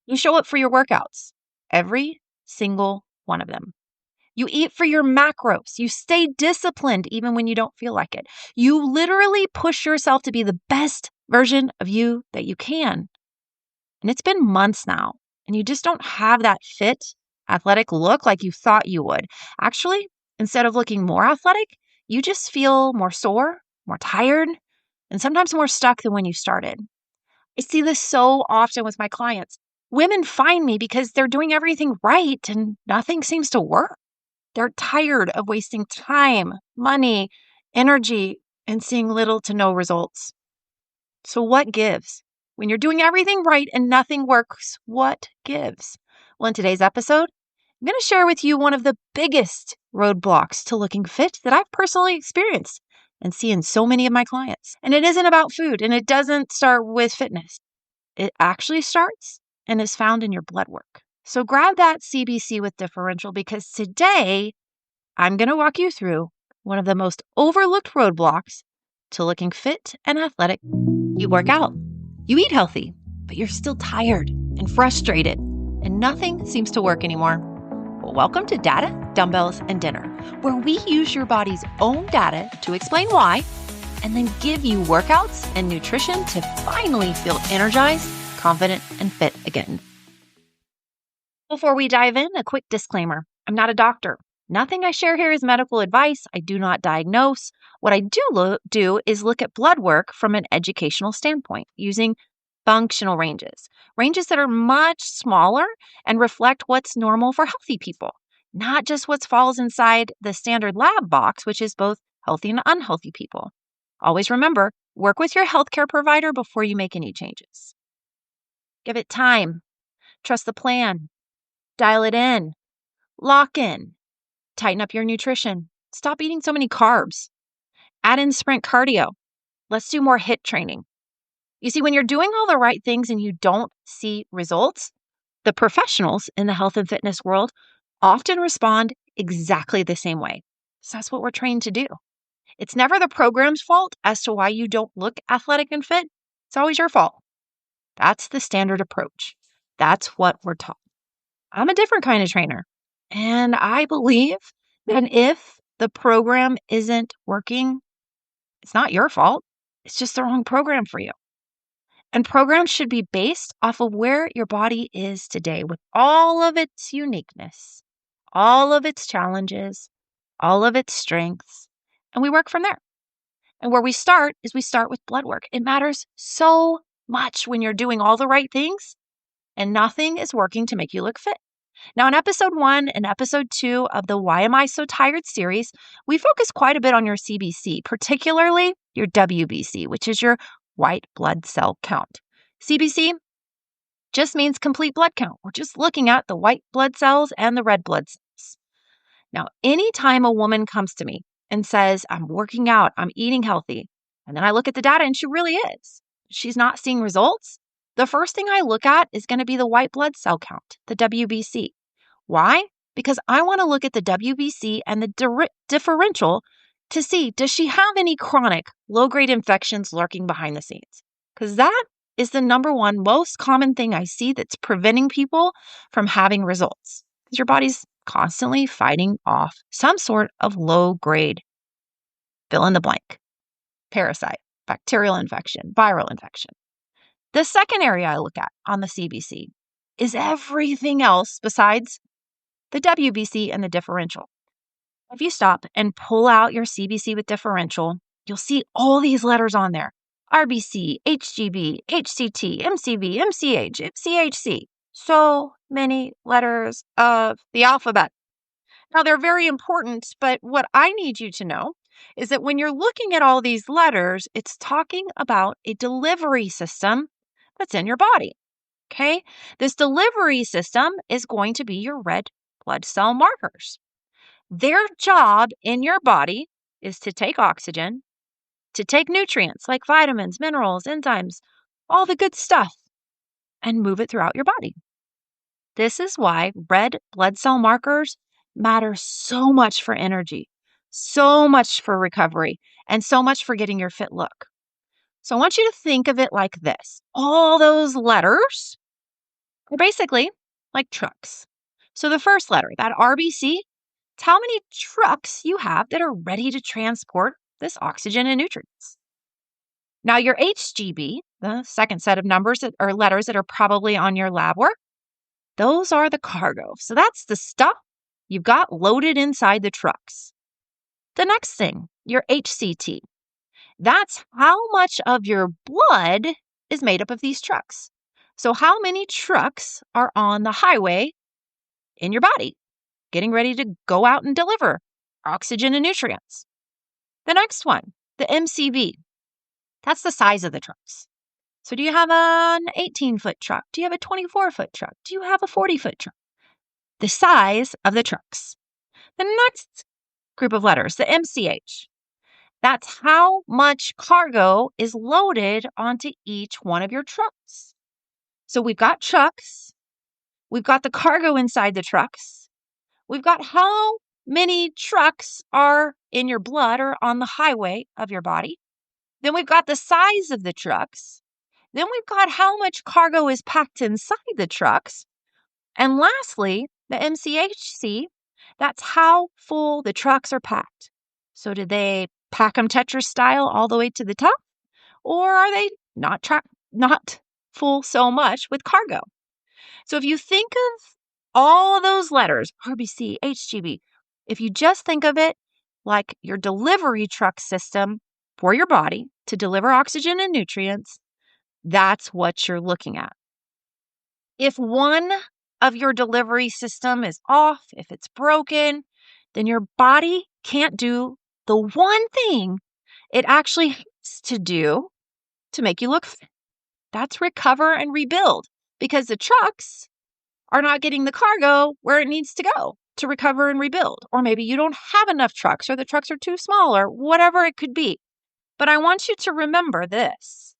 You show up for your workouts, every single one of them. You eat for your macros. You stay disciplined even when you don't feel like it. You literally push yourself to be the best version of you that you can. And it's been months now, and you just don't have that fit, athletic look like you thought you would. Actually, instead of looking more athletic, you just feel more sore, more tired, and sometimes more stuck than when you started. I see this so often with my clients. Women find me because they're doing everything right and nothing seems to work. They're tired of wasting time, money, energy, and seeing little to no results. So, what gives? When you're doing everything right and nothing works, what gives? Well, in today's episode, I'm going to share with you one of the biggest roadblocks to looking fit that I've personally experienced and see in so many of my clients. And it isn't about food, and it doesn't start with fitness. It actually starts and is found in your blood work. So grab that CBC with differential because today I'm going to walk you through one of the most overlooked roadblocks to looking fit and athletic. You work out, you eat healthy, but you're still tired and frustrated, and nothing seems to work anymore. Well, welcome to Data, Dumbbells, and Dinner, where we use your body's own data to explain why, and then give you workouts and nutrition to finally feel energized, confident, and fit again. Before we dive in, a quick disclaimer. I'm not a doctor. Nothing I share here is medical advice. I do not diagnose. What I do is look at blood work from an educational standpoint using functional ranges that are much smaller and reflect what's normal for healthy people, not just what falls inside the standard lab box, which is both healthy and unhealthy people. Always remember, work with your healthcare provider before you make any changes. Give it time. Trust the plan. Dial it in. Lock in. Tighten up your nutrition. Stop eating so many carbs. Add in sprint cardio. Let's do more HIIT training. You see, when you're doing all the right things and you don't see results, the professionals in the health and fitness world often respond exactly the same way. So that's what we're trained to do. It's never the program's fault as to why you don't look athletic and fit. It's always your fault. That's the standard approach. That's what we're taught. I'm a different kind of trainer. And I believe that if the program isn't working, it's not your fault. It's just the wrong program for you. And programs should be based off of where your body is today with all of its uniqueness, all of its challenges, all of its strengths, and we work from there. And where we start is we start with blood work. It matters so much when you're doing all the right things and nothing is working to make you look fit. Now, in episode 1 and episode 2 of the Why Am I So Tired series, we focus quite a bit on your CBC, particularly your WBC, which is your white blood cell count. CBC just means complete blood count. We're just looking at the white blood cells and the red blood cells. Now, anytime a woman comes to me and says, I'm working out, I'm eating healthy, and then I look at the data and she really is, she's not seeing results, the first thing I look at is going to be the white blood cell count, the WBC. Why? Because I want to look at the WBC and the differential to see, does she have any chronic low-grade infections lurking behind the scenes? Because that is the number one most common thing I see that's preventing people from having results. Because your body's constantly fighting off some sort of low-grade, fill in the blank, parasite, bacterial infection, viral infection. The second area I look at on the CBC is everything else besides the WBC and the differential. If you stop and pull out your CBC with differential, you'll see all these letters on there. RBC, HGB, HCT, MCV, MCH, MCHC. So many letters of the alphabet. Now, they're very important, but what I need you to know is that when you're looking at all these letters, it's talking about a delivery system that's in your body, okay? This delivery system is going to be your red blood cell markers. Their job in your body is to take oxygen, to take nutrients like vitamins, minerals, enzymes, all the good stuff, and move it throughout your body. This is why red blood cell markers matter so much for energy, so much for recovery, and so much for getting your fit look. So I want you to think of it like this. All those letters They're basically like trucks. So the first letter, that RBC, it's how many trucks you have that are ready to transport this oxygen and nutrients. Now, your HGB, the second set of numbers or letters that are probably on your lab work, those are the cargo. So that's the stuff you've got loaded inside the trucks. The next thing, your HCT, that's how much of your blood is made up of these trucks. So, how many trucks are on the highway in your body, getting ready to go out and deliver oxygen and nutrients? The next one, the MCV, that's the size of the trucks. So, do you have an 18-foot truck? Do you have a 24-foot truck? Do you have a 40-foot truck? The size of the trucks. The next group of letters, the MCH, that's how much cargo is loaded onto each one of your trucks. So we've got trucks, we've got the cargo inside the trucks, we've got how many trucks are in your blood or on the highway of your body. Then we've got the size of the trucks. Then we've got how much cargo is packed inside the trucks. And lastly, the MCHC, that's how full the trucks are packed. So did they pack them Tetris style all the way to the top? Or are they not full so much with cargo? So if you think of all of those letters, RBC, HGB, if you just think of it like your delivery truck system for your body to deliver oxygen and nutrients, that's what you're looking at. If one of your delivery system is off, if it's broken, then your body can't do the one thing it actually has to do to make you look fit. That's recover and rebuild, because the trucks are not getting the cargo where it needs to go to recover and rebuild. Or maybe you don't have enough trucks, or the trucks are too small, or whatever it could be. But I want you to remember this.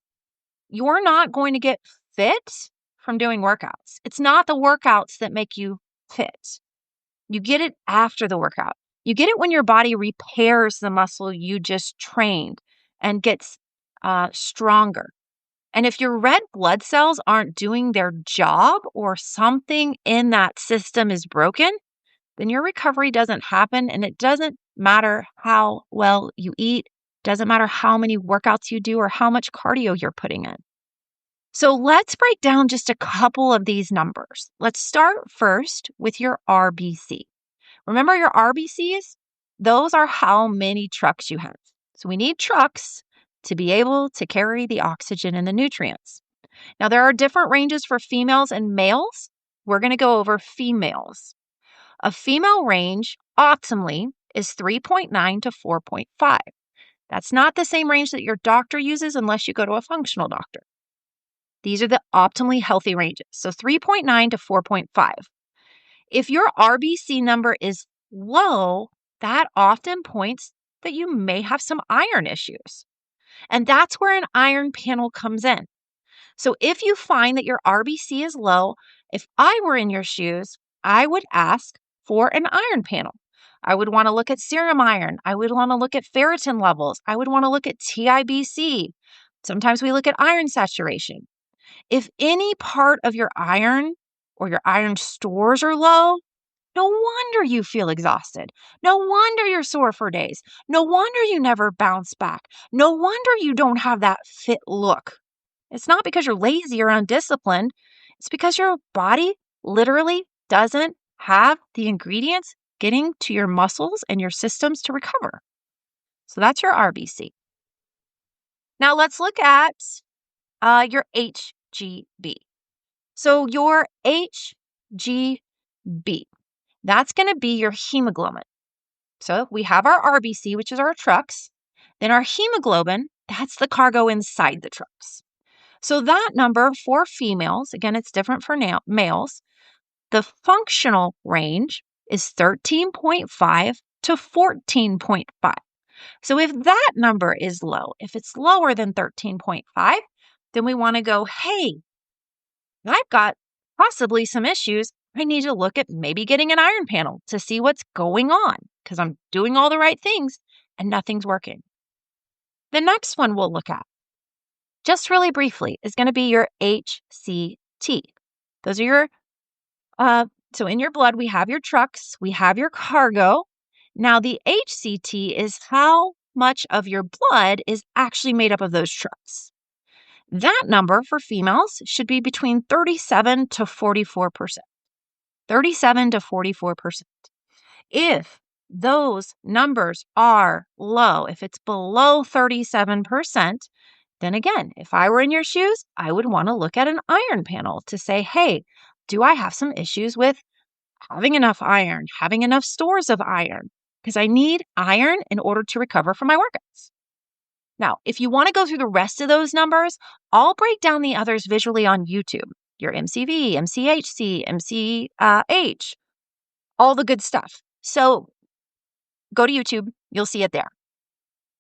You're not going to get fit from doing workouts. It's not the workouts that make you fit. You get it after the workout. You get it when your body repairs the muscle you just trained and gets stronger. And if your red blood cells aren't doing their job, or something in that system is broken, then your recovery doesn't happen. And it doesn't matter how well you eat, doesn't matter how many workouts you do or how much cardio you're putting in. So let's break down just a couple of these numbers. Let's start first with your RBC. Remember your RBCs? Those are how many trucks you have. So we need trucks to be able to carry the oxygen and the nutrients. Now, there are different ranges for females and males. We're going to go over females. A female range optimally is 3.9 to 4.5. That's not the same range that your doctor uses unless you go to a functional doctor. These are the optimally healthy ranges. So 3.9 to 4.5. If your RBC number is low, that often points that you may have some iron issues. And that's where an iron panel comes in. So if you find that your RBC is low, if I were in your shoes, I would ask for an iron panel. I would want to look at serum iron. I would want to look at ferritin levels. I would want to look at TIBC. Sometimes we look at iron saturation. If any part of your iron or your iron stores are low, no wonder you feel exhausted. No wonder you're sore for days. No wonder you never bounce back. No wonder you don't have that fit look. It's not because you're lazy or undisciplined. It's because your body literally doesn't have the ingredients getting to your muscles and your systems to recover. So that's your RBC. Now let's look at your HGB. So your HGB, that's going to be your hemoglobin. So we have our RBC, which is our trucks. Then our hemoglobin, that's the cargo inside the trucks. So that number for females, again, it's different for males. The functional range is 13.5 to 14.5. So if that number is low, if it's lower than 13.5, then we want to go, hey, I've got possibly some issues. I need to look at maybe getting an iron panel to see what's going on, because I'm doing all the right things and nothing's working. The next one we'll look at, just really briefly, is going to be your HCT, Those are your, so in your blood, we have your trucks, we have your cargo. Now, the HCT is how much of your blood is actually made up of those trucks. That number for females should be between 37 to 44%. 37 to 44%. If those numbers are low, if it's below 37%, then again, if I were in your shoes, I would want to look at an iron panel to say, hey, do I have some issues with having enough iron, having enough stores of iron? Because I need iron in order to recover from my workouts. Now, if you want to go through the rest of those numbers, I'll break down the others visually on YouTube. Your MCV, MCHC, MCH, all the good stuff. So go to YouTube, you'll see it there.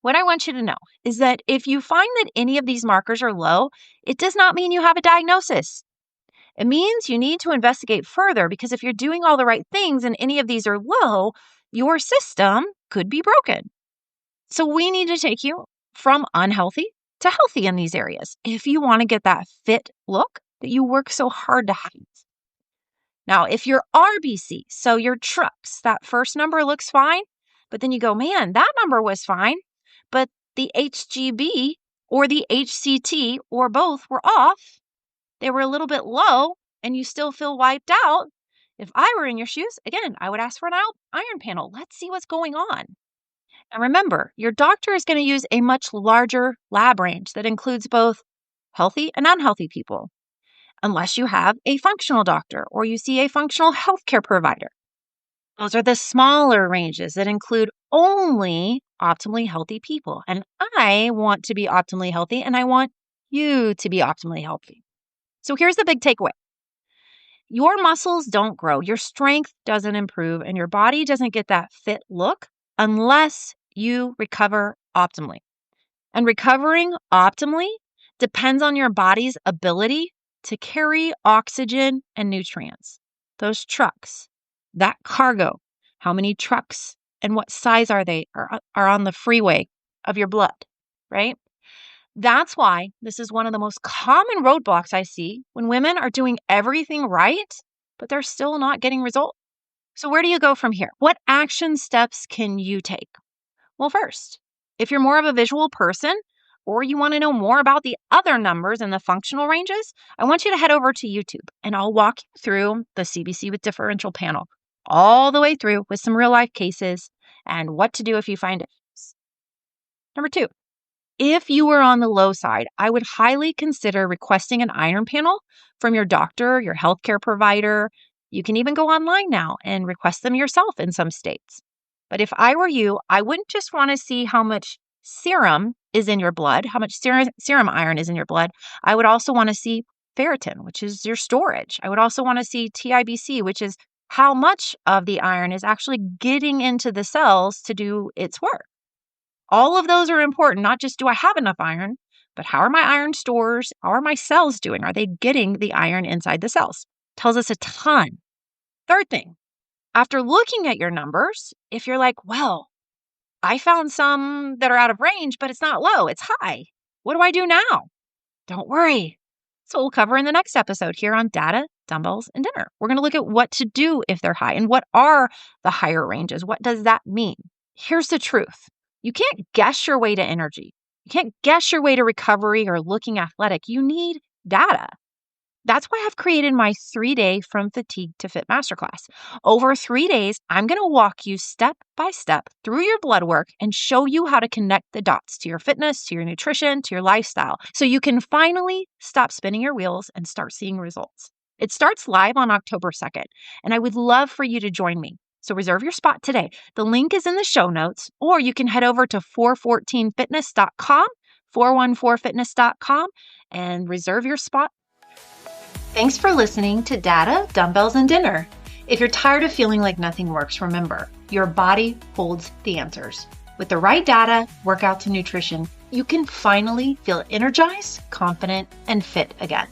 What I want you to know is that if you find that any of these markers are low, it does not mean you have a diagnosis. It means you need to investigate further, because if you're doing all the right things and any of these are low, your system could be broken. So we need to take you from unhealthy to healthy in these areas if you want to get that fit look that you work so hard to have. Now, if you're RBC, so your trucks, that first number looks fine, but then you go, man, that number was fine, but the HGB or the HCT or both were off. They were a little bit low and you still feel wiped out. If I were in your shoes, again, I would ask for an iron panel. Let's see what's going on. And remember, your doctor is going to use a much larger lab range that includes both healthy and unhealthy people, unless you have a functional doctor or you see a functional healthcare provider. Those are the smaller ranges that include only optimally healthy people. And I want to be optimally healthy, and I want you to be optimally healthy. So here's the big takeaway. Your muscles don't grow, your strength doesn't improve, and your body doesn't get that fit look unless you recover optimally. And recovering optimally depends on your body's ability to carry oxygen and nutrients. Those trucks, that cargo, how many trucks and what size are they are on the freeway of your blood, right? That's why this is one of the most common roadblocks I see when women are doing everything right, but they're still not getting results. So where do you go from here? What action steps can you take? Well, first, if you're more of a visual person or you want to know more about the other numbers and the functional ranges, I want you to head over to YouTube and I'll walk you through the CBC with differential panel all the way through with some real life cases and what to do if you find it. Number two, if you were on the low side, I would highly consider requesting an iron panel from your doctor, your healthcare provider. You can even go online now and request them yourself in some states. But if I were you, I wouldn't just want to see how much serum is in your blood, how much serum iron is in your blood. I would also want to see ferritin, which is your storage. I would also want to see TIBC, which is how much of the iron is actually getting into the cells to do its work. All of those are important, not just do I have enough iron, but how are my iron stores? How are my cells doing? Are they getting the iron inside the cells? Tells us a ton. Third thing, after looking at your numbers, if you're like, well, I found some that are out of range, but it's not low, it's high. What do I do now? Don't worry. So we'll cover in the next episode here on data, dumbbells, and dinner. We're going to look at what to do if they're high and what are the higher ranges. What does that mean? Here's the truth. You can't guess your way to energy. You can't guess your way to recovery or looking athletic. You need data. That's why I've created my 3-day From Fatigue to Fit Masterclass. Over 3 days, I'm going to walk you step by step through your blood work and show you how to connect the dots to your fitness, to your nutrition, to your lifestyle, so you can finally stop spinning your wheels and start seeing results. It starts live on October 2nd, and I would love for you to join me. So reserve your spot today. The link is in the show notes, or you can head over to 414fitness.com, 414fitness.com, and reserve your spot. Thanks for listening to Data, Dumbbells, and Dinner. If you're tired of feeling like nothing works, remember, your body holds the answers. With the right data, workouts, and nutrition, you can finally feel energized, confident, and fit again.